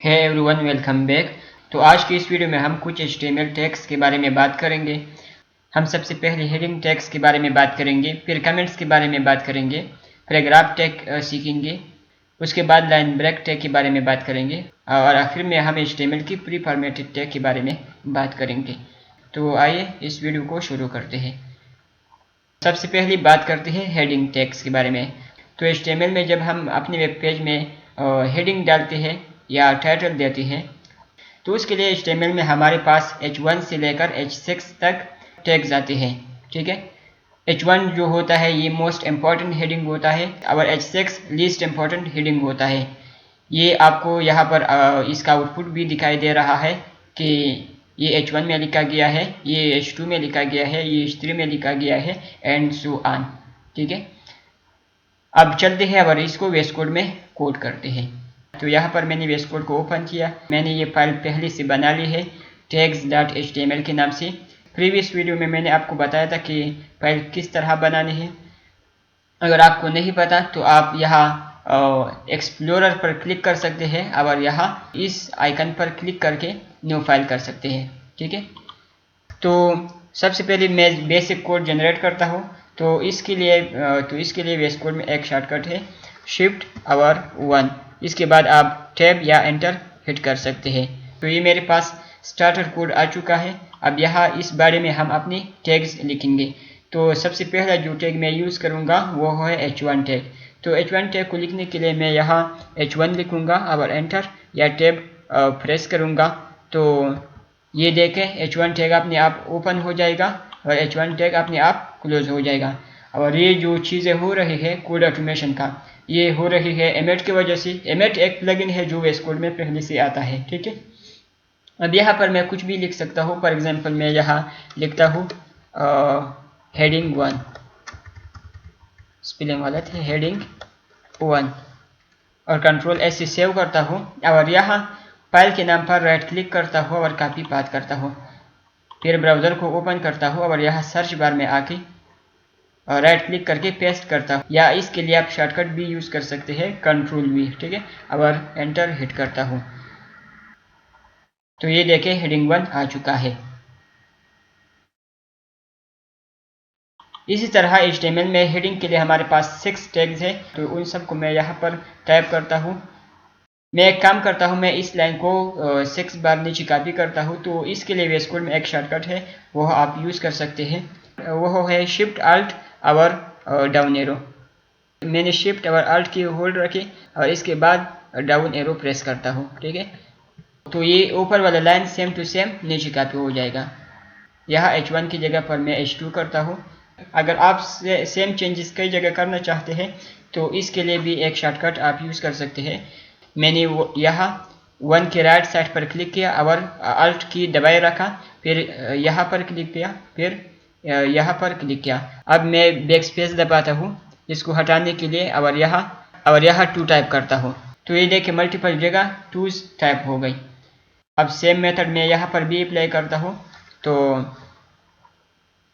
है everyone, welcome back. तो आज की इस वीडियो में हम कुछ HTML टैग्स के बारे में बात करेंगे। हम सबसे पहले हेडिंग टैग्स के बारे में बात करेंगे, फिर कमेंट्स के बारे में बात करेंगे, पैराग्राफ टैग सीखेंगे, उसके बाद लाइन ब्रेक टैग के बारे में बात करेंगे और आखिर में हम HTML की प्री फॉर्मेटेड टैग के बारे में बात करेंगे। तो आइए इस वीडियो को शुरू करते हैं। सबसे पहले बात करते हैं हेडिंग टैग्स के बारे में। तो HTML में जब हम अपने वेब पेज में हेडिंग डालते हैं या टाइटल देते हैं तो उसके लिए HTML में हमारे पास H1 से लेकर H6 तक टैग्स आते हैं। ठीक है, H1 जो होता है ये मोस्ट इम्पॉर्टेंट हेडिंग होता है और H6 लीस्ट इम्पॉर्टेंट हेडिंग होता है। ये आपको यहाँ पर इसका आउटपुट भी दिखाई दे रहा है कि ये H1 में लिखा गया है, ये H2 में लिखा गया है, ये H3 में लिखा गया है एंड सो ऑन। ठीक है, अब चलते हैं और इसको वेस कोड में कोड करते हैं। तो यहाँ पर मैंने वेस कोड को ओपन किया। मैंने ये फाइल पहले से बना ली है tags.html के नाम से। प्रीवियस वीडियो में मैंने आपको बताया था कि फाइल किस तरह बनानी है। अगर आपको नहीं पता तो आप यहाँ एक्सप्लोरर पर क्लिक कर सकते हैं और यहाँ इस आइकन पर क्लिक करके न्यू फाइल कर सकते हैं। ठीक है, तो सबसे पहले मैं बेसिक कोड जनरेट करता हूँ। तो इसके लिए वेस कोड में एक शॉर्टकट है शिफ्ट और 1। इसके बाद आप टैब या एंटर हिट कर सकते हैं। तो ये मेरे पास स्टार्टर कोड आ चुका है। अब यहाँ इस बारे में हम अपनी टैग्स लिखेंगे। तो सबसे पहला जो टैग मैं यूज़ करूँगा वो है H1 टैग। तो H1 टैग को लिखने के लिए मैं यहाँ H1 लिखूँगा और एंटर या टैब प्रेस करूँगा। तो ये देखें H1 टैग अपने आप ओपन हो जाएगा और H1 टैग अपने आप क्लोज हो जाएगा। और ये जो चीज़ें हो रही है कोड ऑटोमेशन का, ये हो रही है एमेट की वजह से। एमेट एक प्लगइन है जो वेस कोड में पहले से आता है। ठीक है, अब यहाँ पर मैं कुछ भी लिख सकता हूँ। फॉर एग्जांपल मैं यहाँ लिखता हूँ हेडिंग 1, स्पेलिंग गलत है, हेडिंग 1 और कंट्रोल S से सेव करता हूँ और यहाँ फाइल के नाम पर राइट क्लिक करता हूँ और कॉपी पाथ करता हूँ। फिर ब्राउज़र को ओपन करता हूँ और यहाँ सर्च बार में आके राइट क्लिक करके पेस्ट करता हूँ, या इसके लिए आप शॉर्टकट भी यूज़ कर सकते हैं कंट्रोल V। ठीक है, और एंटर हिट करता हूँ। तो ये देखें हेडिंग 1 आ चुका है। इसी तरह HTML में हेडिंग के लिए हमारे पास 6 टैग्स है। तो उन सबको मैं यहाँ पर टाइप करता हूँ। मैं एक काम करता हूँ, मैं इस लाइन को 6 बार नीचे कॉपी करता हूँ। तो इसके लिए वेस कोड में एक शॉर्टकट है, वो आप यूज़ कर सकते हैं। वो है शिफ्ट अल्ट और डाउन एरो। मैंने शिफ्ट और अल्ट की होल्ड रखी और इसके बाद डाउन एरो प्रेस करता हूँ। ठीक है, तो ये ऊपर वाला लाइन सेम टू सेम नीचे कॉपी हो जाएगा। यहाँ H1 की जगह पर मैं H2 करता हूँ। अगर आप सेम चेंजेस कई जगह करना चाहते हैं तो इसके लिए भी एक शॉर्टकट आप यूज़ कर सकते हैं। मैंने यहाँ 1 के राइट साइड पर क्लिक किया और अल्ट की दबाए रखा, फिर यहाँ पर क्लिक किया, फिर यहाँ पर क्लिक किया। अब मैं बैक स्पेस दबाता हूँ इसको हटाने के लिए और यहाँ 2 टाइप करता हूँ। तो ये देखिए मल्टीपल जगह 2 टाइप हो गई। अब सेम मेथड मैं यहाँ पर भी अप्लाई करता हूँ। तो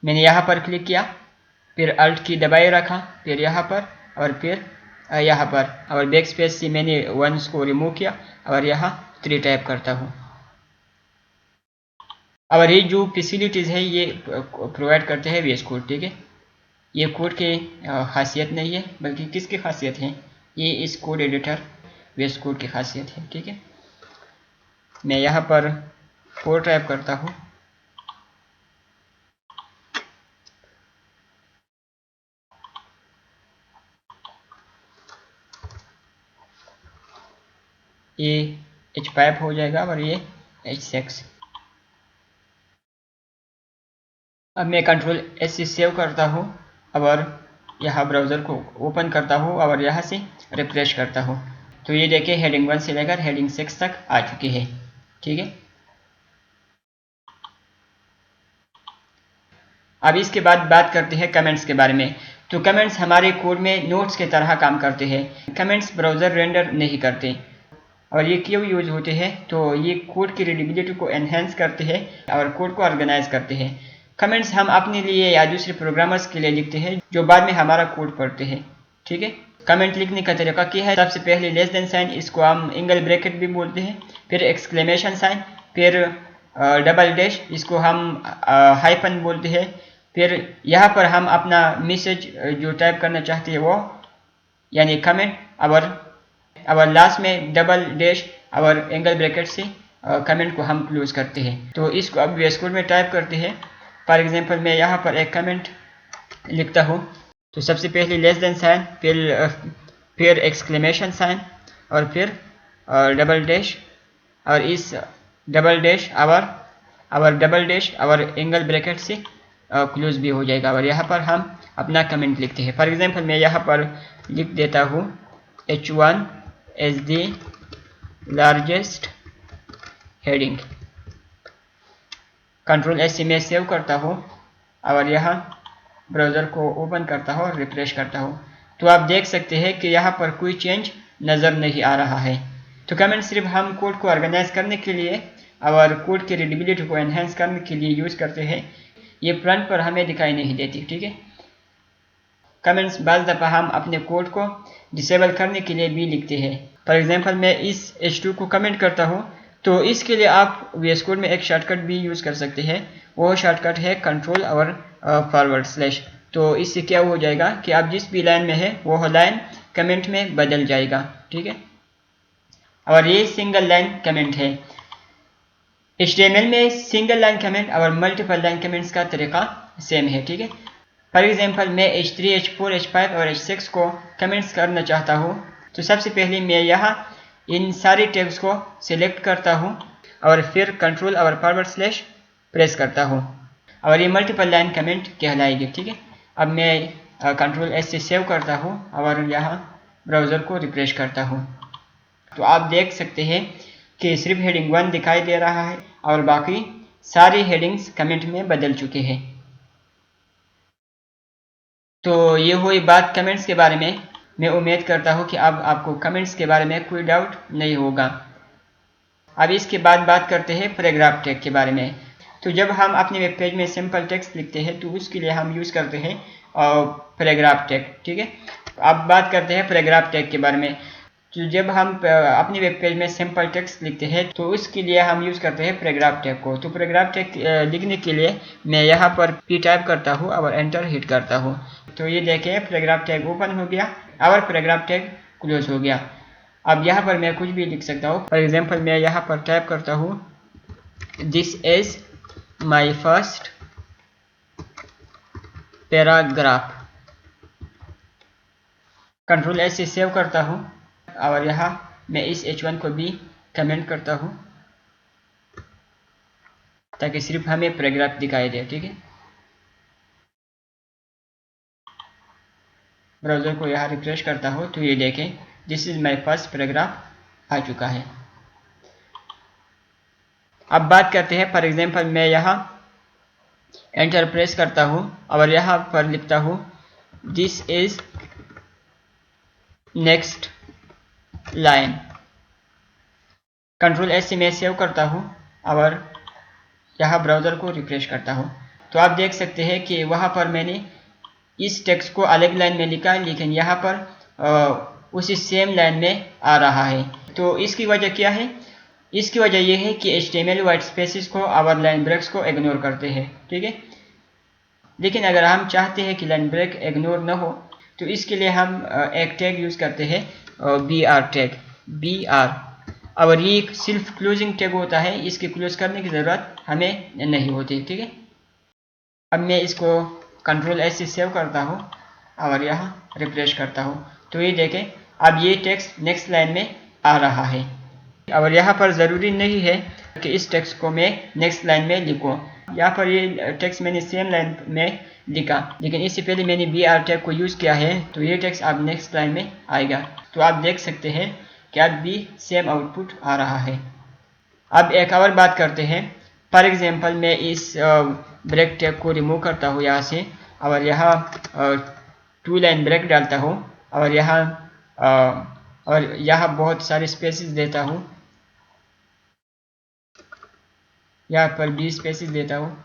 मैंने यहाँ पर क्लिक किया, फिर अल्ट की दबाए रखा, फिर यहाँ पर और फिर यहाँ पर, और बैक स्पेस से मैंने 1 को रिमूव किया और यहाँ 3 टाइप करता हूँ। और ये जो फैसिलिटीज़ है ये प्रोवाइड करते हैं VS कोड। ठीक है, ये कोड की खासियत नहीं है, बल्कि किसकी खासियत है, ये इस कोड एडिटर VS कोड की खासियत है। ठीक है, मैं यहाँ पर 4 टाइप करता हूँ। ये H5 हो जाएगा और ये H6। अब मैं कंट्रोल S से सेव करता हूँ और यहाँ ब्राउज़र को ओपन करता हूँ और यहाँ से रिफ्रेश करता हूँ। तो ये देखिए हेडिंग 1 से लेकर हेडिंग 6 तक आ चुकी है। ठीक है, अब इसके बाद बात करते हैं कमेंट्स के बारे में। तो कमेंट्स हमारे कोड में नोट्स के तरह काम करते हैं। कमेंट्स ब्राउज़र रेंडर नहीं करते और ये क्यों यूज होते हैं, तो ये कोड की रीडेबिलिटी को एनहेंस करते हैं और कोड को ऑर्गेनाइज करते हैं। कमेंट्स हम अपने लिए या दूसरे प्रोग्रामर्स के लिए लिखते हैं जो बाद में हमारा कोड पढ़ते हैं। ठीक है, कमेंट लिखने का तरीका क्या है, सबसे पहले लेस देन साइन, इसको हम एंगल ब्रैकेट भी बोलते हैं। फिर एक्सक्लेमेशन साइन, फिर डबल डैश, इसको हम हाइफन बोलते हैं। फिर यहाँ पर हम अपना मैसेज जो टाइप करना चाहते हैं वो, यानी कमेंट, और लास्ट में डबल डैश और एंगल ब्रैकेट से कमेंट को हम क्लोज करते हैं। तो इसको अब वी स्कूल में टाइप करते हैं। फॉर एग्जांपल मैं यहाँ पर एक कमेंट लिखता हूँ। तो सबसे पहले लेस देन साइन, फिर एक्सक्लेमेशन साइन, और फिर डबल डैश, और इस डबल डैश और डबल डैश और एंगल ब्रैकेट से क्लोज भी हो जाएगा। और यहाँ पर हम अपना कमेंट लिखते हैं। फॉर एग्जांपल मैं यहाँ पर लिख देता हूँ H1 as the largest heading. Control S से मैं सेव करता हूँ और यहाँ ब्राउज़र को ओपन करता हूँ और रिफ्रेश करता हूँ। तो आप देख सकते हैं कि यहाँ पर कोई चेंज नज़र नहीं आ रहा है। तो कमेंट सिर्फ हम कोड को ऑर्गेनाइज करने के लिए और कोड की रीडेबिलिटी को एनहेंस करने के लिए यूज़ करते हैं। ये फ्रंट पर हमें दिखाई नहीं देती, ठीक है। कमेंट्स बाज़ दफ़ा हम अपने कोड को डिसेबल करने के लिए भी लिखते हैं। फॉर एग्जांपल मैं इस H2 को कमेंट करता हूँ, तो इसके लिए आप VS कोड में एक शॉर्टकट भी यूज़ कर सकते हैं। वो शॉर्टकट है कंट्रोल और फॉरवर्ड स्लैश। तो इससे क्या हो जाएगा कि आप जिस भी लाइन में है वो लाइन कमेंट में बदल जाएगा, ठीक है। और ये सिंगल लाइन कमेंट है। HTML में सिंगल लाइन कमेंट और मल्टीपल लाइन कमेंट्स का तरीका सेम है, ठीक है। फॉर एग्जांपल मैं H3, H4, H5 और H6 को कमेंट्स करना चाहता हूँ। तो सबसे पहले मैं यहाँ इन सारे टैग्स को सिलेक्ट करता हूँ और फिर कंट्रोल और फॉरवर्ड स्लैश प्रेस करता हूँ और ये मल्टीपल लाइन कमेंट कहलाएगी, ठीक है। अब मैं कंट्रोल एस से सेव करता हूँ और यहाँ ब्राउज़र को रिफ्रेश करता हूँ। तो आप देख सकते हैं कि सिर्फ हेडिंग 1 दिखाई दे रहा है और बाकी सारी हेडिंग्स कमेंट में बदल चुके हैं। तो ये हुई बात कमेंट्स के बारे में। मैं उम्मीद करता हूँ कि अब आपको कमेंट्स के बारे में कोई डाउट नहीं होगा। अब इसके बाद बात करते हैं पैराग्राफ टैग के बारे में। तो जब हम अपने वेब पेज में सिंपल टेक्स्ट लिखते हैं तो उसके लिए हम यूज़ करते हैं पैराग्राफ टैग, ठीक है। अब बात करते हैं पैराग्राफ टैग के बारे में। तो जब हम अपने वेब पेज में सिंपल टेक्स्ट लिखते हैं तो उसके लिए हम यूज़ करते हैं पैराग्राफ टैग को। तो पैराग्राफ टैग लिखने के लिए मैं यहाँ पर P टाइप करता हूँ और एंटर हिट करता हूँ। तो ये देखें पैराग्राफ टैग ओपन हो गया और पैराग्राफ टैग क्लोज हो गया। अब यहाँ पर मैं कुछ भी लिख सकता हूँ। फॉर एग्जाम्पल मैं यहाँ पर टाइप करता हूँ this is my first paragraph. Control S से सेव करता हूँ और यहाँ मैं इस H1 को भी कमेंट करता हूँ ताकि सिर्फ हमें पैराग्राफ दिखाई दे, ठीक है। ब्राउज़र को यहाँ रिफ्रेश करता हूँ तो ये देखें this is my first paragraph आ चुका है। अब बात करते हैं, फॉर एग्जाम्पल मैं यहाँ एंटर प्रेस करता हूँ और यहाँ पर लिखता हूँ this is next line. Control S से मैं सेव करता हूँ और यहाँ ब्राउज़र को रिफ्रेश करता हूँ। तो आप देख सकते हैं कि वहाँ पर मैंने इस टेक्स्ट को अलग लाइन में लिखा है लेकिन यहाँ पर उसी सेम लाइन में आ रहा है। तो इसकी वजह क्या है? इसकी वजह यह है कि HTML वाइट स्पेसिस को और लाइन ब्रेक्स को इग्नोर करते हैं, ठीक है। लेकिन अगर हम चाहते हैं कि लाइन ब्रेक इग्नोर न हो तो इसके लिए हम एक टैग यूज़ करते हैं BR टैग, BR। और ये एक सेल्फ क्लोजिंग टैग होता है, इसके क्लोज करने की ज़रूरत हमें नहीं होती, ठीक है। अब मैं इसको कंट्रोल एस से सेव करता हूँ और यहाँ रिफ्रेश करता हूँ तो ये देखें अब ये टेक्स्ट नेक्स्ट लाइन में आ रहा है। और यहाँ पर ज़रूरी नहीं है कि इस टेक्स्ट को मैं नेक्स्ट लाइन में लिखूँ। यहाँ पर ये टेक्स्ट मैंने सेम लाइन में लिखा लेकिन इससे पहले मैंने BR टैग को यूज़ किया है तो ये टेक्स्ट अब नेक्स्ट लाइन में आएगा। तो आप देख सकते हैं कि अब भी सेम आउटपुट आ रहा है। अब एक और बात करते हैं। फॉर एग्जांपल मैं इस ब्रेक टैग को रिमूव करता हूँ यहाँ से और यहाँ 2 लाइन ब्रेक डालता हूँ और यहाँ बहुत सारे स्पेसेस देता हूँ, यहाँ पर 20 स्पेसेस देता हूँ।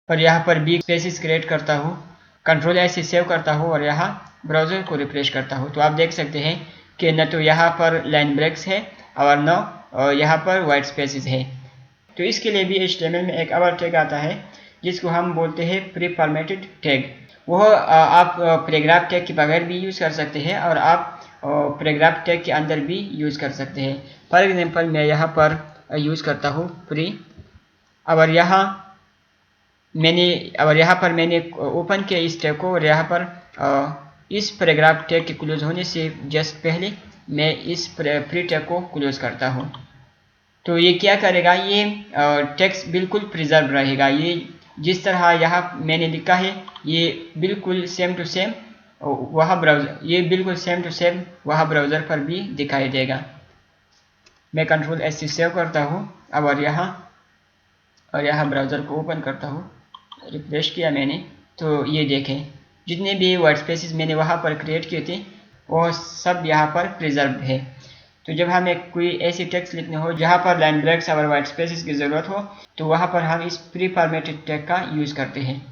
और यहाँ पर बी स्पेसिस क्रिएट करता हूँ, कंट्रोल एस से सेव करता हूँ और यहाँ ब्राउज़र को रिफ्रेश करता हूँ। तो आप देख सकते हैं कि न तो यहाँ पर लाइन ब्रेक्स है और न यहाँ पर वाइट स्पेसिस है। तो इसके लिए भी HTML में एक और टैग आता है जिसको हम बोलते हैं प्री फॉर्मेटेड टैग। वह आप पैराग्राफ टैग के बगैर भी यूज़ कर सकते हैं और आप पैराग्राफ टैग के अंदर भी यूज़ कर सकते हैं। फॉर एग्जांपल मैं यहाँ पर यूज़ करता हूँ प्री, और यहाँ पर मैंने ओपन किया इस टैग को और यहाँ पर इस पैराग्राफ टैग के क्लोज होने से जस्ट पहले मैं इस प्री टैग को क्लोज करता हूँ। तो ये क्या करेगा, ये टेक्स्ट बिल्कुल प्रिजर्व रहेगा। ये जिस तरह यहाँ मैंने लिखा है ये बिल्कुल सेम टू सेम वह ब्राउज़र पर भी दिखाई देगा। मैं कंट्रोल एस से सेव करता हूँ अब और यहाँ ब्राउज़र को ओपन करता हूँ, रिफ्रेश किया मैंने तो ये देखें जितने भी वर्ड स्पेसेस मैंने वहाँ पर क्रिएट किए थे वो सब यहाँ पर प्रिजर्व है। तो जब हमें कोई ऐसी टेक्स्ट लिखने हो जहाँ पर लाइन ब्रेक्स और वाइट स्पेसेस की ज़रूरत हो तो वहाँ पर हम इस प्री फॉर्मेटेड टैग का यूज़ करते हैं।